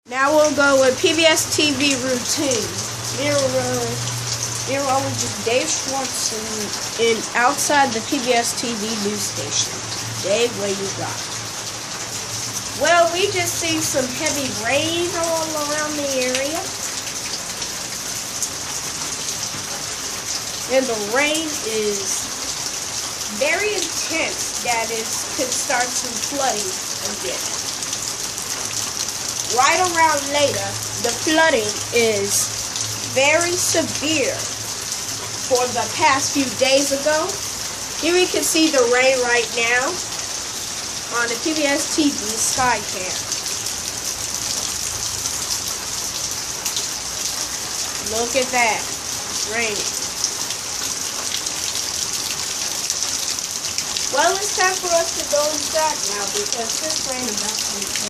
Now we'll go with PBS TV routine. Meteorologist Dave Schwartz in outside the PBS TV news station. Dave, what you got? Well, we just seen some heavy rain all around the area. And the rain is very intense. That is, could start some flooding again. Right around later, the flooding is very severe for the past few days ago. Here we can see the rain right now on the PBS TV Skycam. Look at that. It's raining. Well, it's time for us to go inside now because this rain is about to